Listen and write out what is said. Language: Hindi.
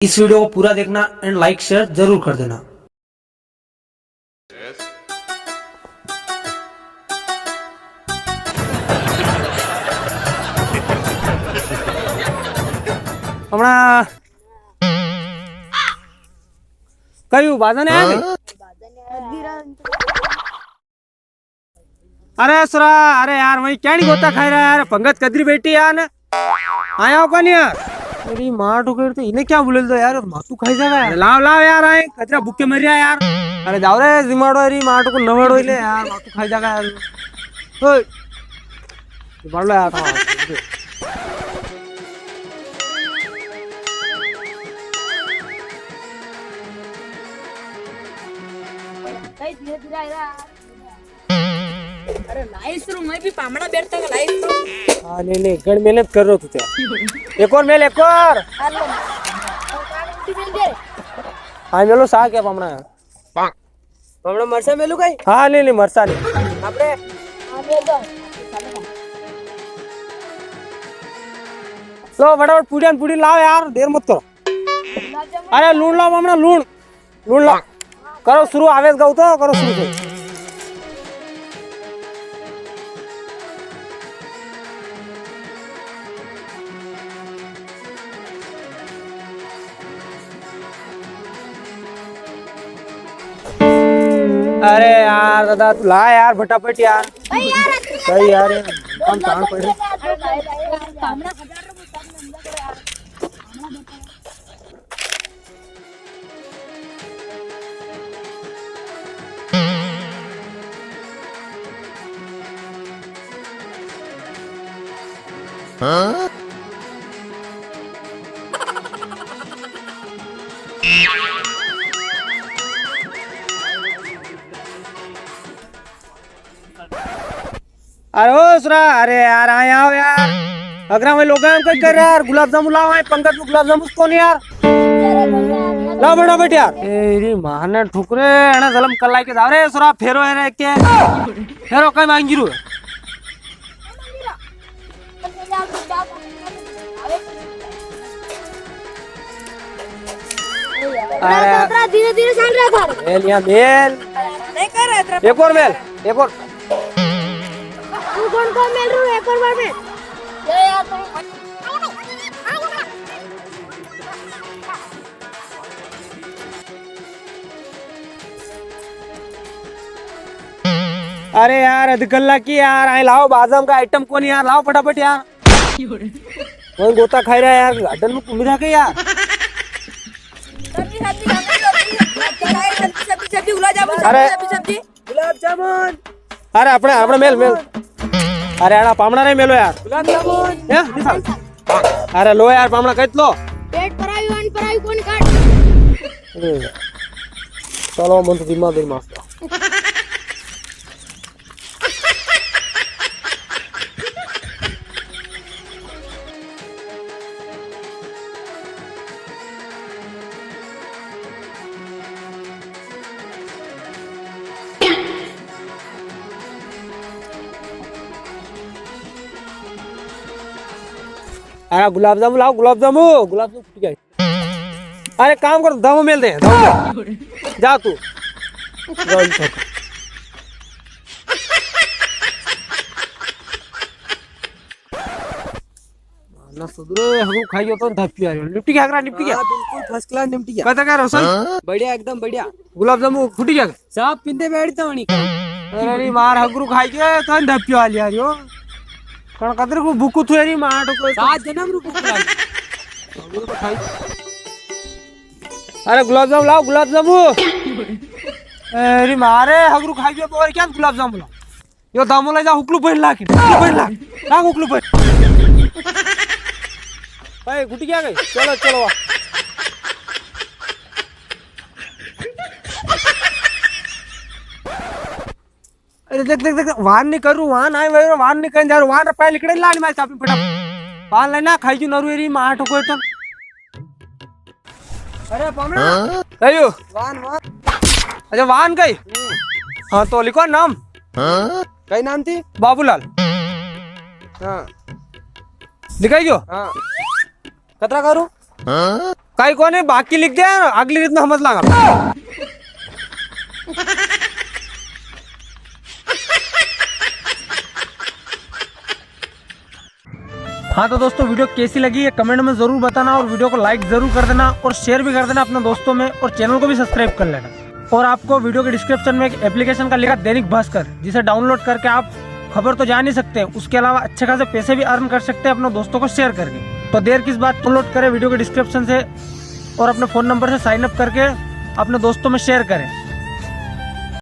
इस वीडियो को पूरा देखना एंड लाइक शेयर जरूर कर देना। હમણાં કયું બાજાને આ ગઈ? अरे सुरा, अरे यार वही क्या नहीं गोता खाई रहा है यार। पंगत कदरी बेटी यार ने आया हो कौन यार? मेरी माँ ठोकर तो इन्हें क्या बोले दो यार, मातू खाई जाएगा यार। लाव लाव यार, आए कचरा भूखे मर रहा यार। अरे जाओ रे जिमाड़ो री माँ को नवड़ो ले यार, मातू खाई जाएगा यार। ओए बढ़ लो यार। अरे लाइस रू मैं भी पामड़ा बैठता का लाइस रू। हाँ नहीं गण मेहनत कर रहे हो तू क्या? एक और मेल एक और। हाँ मेलो सा क्या पामड़ा? पामड़ा मरसा मेलू कई? हाँ नहीं मरसा नहीं। आपने लो फटाफट पूड़ी लाओ यार, देर मत करो। अरे लूण लाओ पामड़ा, लूण लाओ। करो शुरू, आवेश गाओ तो करो शुरू। अरे यार दादा तू ला यार फटाफट यार। सही यार हम कहाँ पड़े। अरे ओ सुरा, अरे यार आए आओ यार। अगर मैं लोग कोई कर रहे यार, गुलाब जामुन लाओ। आए पंकज में गुलाब जामुन कौन यार? लाओ बड़ा बेटे यार। तेरी मां ने ठुकरे एना जलम कलाई के दाव रे सुरा फेरो है रे के फेरो कई मांगी रू। अरे धीरे धीरे चल रहा था। मेल यहाँ मेल नहीं कर रहा था। एक और मेल एक और। तू कौन मिल रहा है एक और बार में? ये यार तुम अरे यार अधकल्ला की यार। आए लाओ बादाम का आइटम कौन यार, लाओ फटाफट यार। वही गोता खाई रहा है यार, गार्डन में घूम रहा है यार। सब्जी गुलाब जामुन अरे सब्जी गुलाब जामुन अरे अपने अपने मेल मेल। अरे यार पामड़ा नहीं मेलो यार। गुलाब जामुन या निकाल। अरे लो यार पामड़ा कह लो। पेट पराई कौन काट। अरे चलो मन तो दिमाग दे माफ। अरे गुलाब जामुन लाओ, गुलाब जामुन फूट गया। अरे काम करो दम मेल दे, जा तू ना सुधरो। हम खाइयो तो धप्पी आ रही। निपटी गया निपटी गया। बिल्कुल फर्स्ट क्लास निपटी गया। पता क्या रोशन बढ़िया एकदम बढ़िया। गुलाब जामुन फूटी गया। साहब पिंदे बैठता हूँ अरे मार हगरू खाई के तो धप्पी आ लिया रियो। कण कदर को भूकू थु री मार को 7 जन्म रुपए अरे गुलाब जामुन लाओ, गुलाब जामुन। अरे मारे हगरू खाई के और क्या गुलाब जामुन लाओ। यो दामो ले जा हुकलू पहिन ला के ला हुकलू पहिन। भाई गुटी क्या गई? चलो चलो अरे देख देख देख वाहन नहीं करू, वाहन आए वही वाहन नहीं कहीं जा रहा। वाहन पहले लिखड़े लानी मार चापी फटाफट वाहन लेना खाई जू नरू एरी मार ठोको तो। अरे पामड़ा अयो वान वान अच्छा वाहन कई। हाँ तो लिखो नाम। कई नाम थी? बाबूलाल। हाँ लिखाई गयो? हाँ कतरा करूं? काही कोणी बाकी लिख दिया अगली रीत में समझ लांगा। हाँ तो दोस्तों वीडियो कैसी लगी है कमेंट में जरूर बताना और वीडियो को लाइक जरूर कर देना और शेयर भी कर देना अपने दोस्तों में और चैनल को भी सब्सक्राइब कर लेना। और आपको वीडियो के डिस्क्रिप्शन में एक एप्लीकेशन का लिंक है दैनिक भास्कर, जिसे डाउनलोड करके आप खबर तो जान ही सकते हैं, उसके अलावा अच्छे खासे पैसे भी अर्न कर सकते हैं अपने दोस्तों को शेयर करके। तो देर किस बात, डाउनलोड करें वीडियो के डिस्क्रिप्शन से और अपने फोन नंबर से साइन अप करके अपने दोस्तों में शेयर करें।